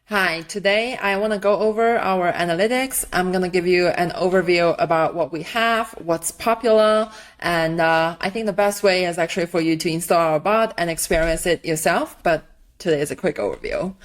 Hi, today I want to go over our analytics. I'm going to give you an overview about what we have, what's popular, and I think the best way is actually for you to install our bot and experience it yourself, but today is a quick overview.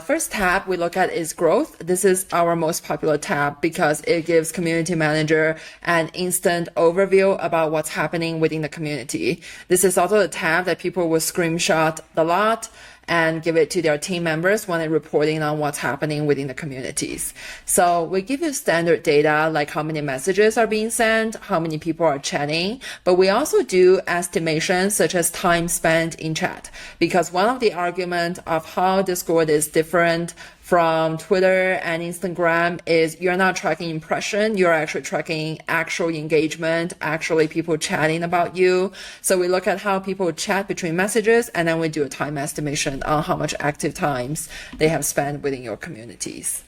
First tab we look at is growth. This is our most popular tab because it gives community manager an instant overview about what's happening within the community. This is also the tab that people will screenshot a lot and give it to their team members when they're reporting on what's happening within the communities. So we give you standard data like how many messages are being sent, how many people are chatting, but we also do estimations such as time spent in chat, because one of the arguments of how Discord is different from Twitter and Instagram is you're not tracking impression, you're actually tracking actual engagement, actually people chatting about you. So we look at how people chat between messages, and then we do a time estimation on how much active times they have spent within your communities.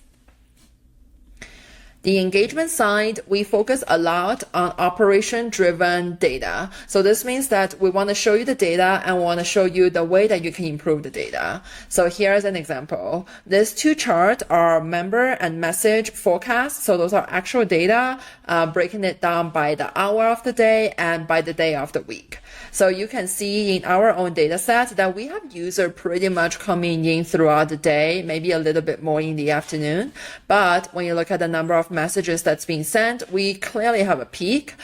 The engagement side, we focus a lot on operation-driven data. So this means that we want to show you the data and we want to show you the way that you can improve the data. So here's an example. These two charts are member and message forecast. So those are actual data, breaking it down by the hour of the day and by the day of the week. So you can see in our own data set that we have users pretty much coming in throughout the day, maybe a little bit more in the afternoon. But when you look at the number of messages that's being sent, we clearly have a peak.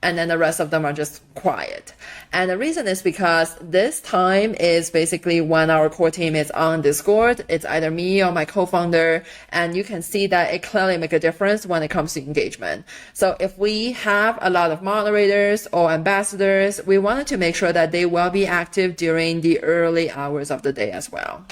And then the rest of them are just quiet. And the reason is because this time is basically when our core team is on Discord. It's either me or my co-founder, and you can see that it clearly makes a difference when it comes to engagement. So if we have a lot of moderators or ambassadors, we wanted to make sure that they will be active during the early hours of the day as well.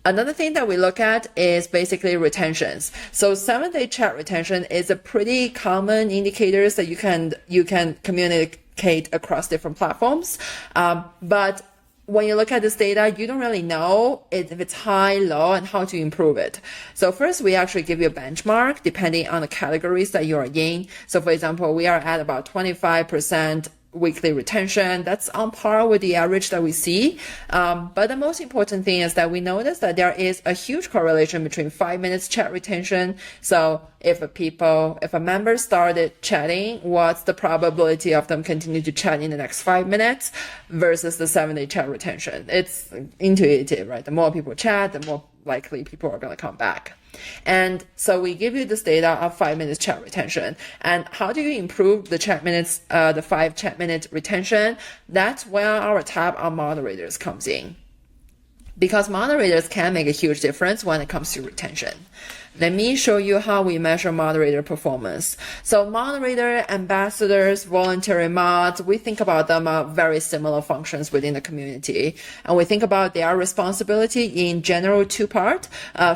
Another thing that we look at is basically retentions. So 7-day chat retention is a pretty common indicator that you can communicate across different platforms. But when you look at this data, you don't really know if it's high, low, and how to improve it. So first, we actually give you a benchmark depending on the categories that you are in. So for example, we are at about 25% weekly retention. That's on par with the average that we see. But the most important thing is that we notice that there is a huge correlation between 5 minutes chat retention. So if a member started chatting, what's the probability of them continue to chat in the next 5 minutes versus the 7-day chat retention? It's intuitive, right? The more people chat, the more likely people are going to come back. And so we give you this data of 5 minutes chat retention. And how do you improve the chat minutes, the 5 chat minute retention? That's where our tab on moderators comes in, because moderators can make a huge difference when it comes to retention. Let me show you how we measure moderator performance. So moderator, ambassadors, voluntary mods, we think about them as very similar functions within the community. And we think about their responsibility in general 2-part.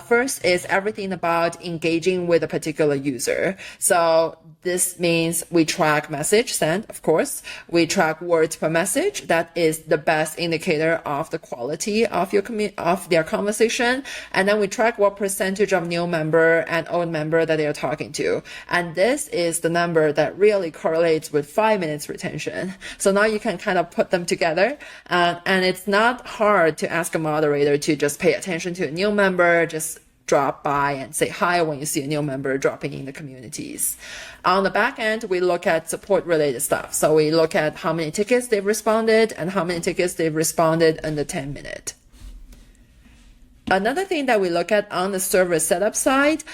First is everything about engaging with a particular user. So this means we track message sent, of course. We track words per message. That is the best indicator of the quality of their conversation. And then we track what percentage of new member and old member that they are talking to. And this is the number that really correlates with 5 minutes retention. So now you can kind of put them together. And it's not hard to ask a moderator to just pay attention to a new member, just drop by and say hi when you see a new member dropping in the communities. On the back end, we look at support related stuff. So we look at how many tickets they've responded and how many tickets they've responded in the 10 minutes. Another thing that we look at on the server setup side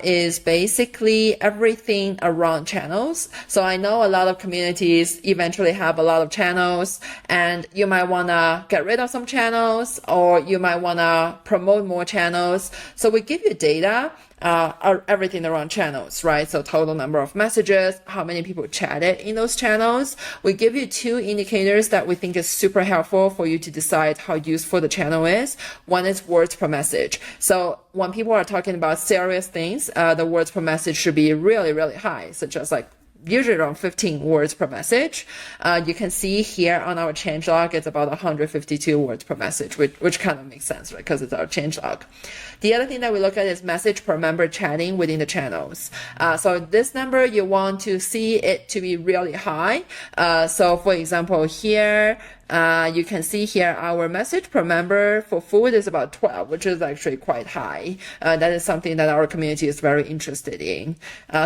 is basically everything around channels. So I know a lot of communities eventually have a lot of channels, and you might want to get rid of some channels, or you might want to promote more channels. So we give you data everything around channels, right? So total number of messages, how many people chatted in those channels. We give you 2 indicators that we think is super helpful for you to decide how useful the channel is. One is words per message. So when people are talking about serious things, the words per message should be really, really high, such as like usually around 15 words per message. You can see here on our changelog, it's about 152 words per message, which kind of makes sense, right? Because it's our changelog. The other thing that we look at is message per member chatting within the channels. So this number, you want to see it to be really high. So for example, here, You can see here our message per member for food is about 12, which is actually quite high. That is something that our community is very interested in.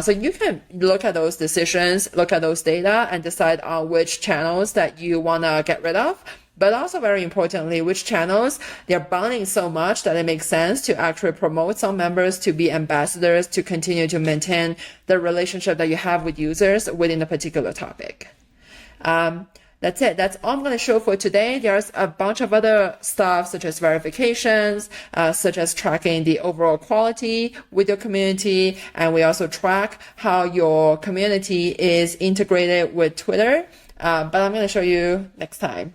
So you can look at those decisions, look at those data, and decide on which channels that you want to get rid of. But also very importantly, which channels they're bonding so much that it makes sense to actually promote some members to be ambassadors to continue to maintain the relationship that you have with users within a particular topic. That's it. That's all I'm going to show for today. There's a bunch of other stuff such as verifications, such as tracking the overall quality with your community. And we also track how your community is integrated with Twitter. But I'm going to show you next time.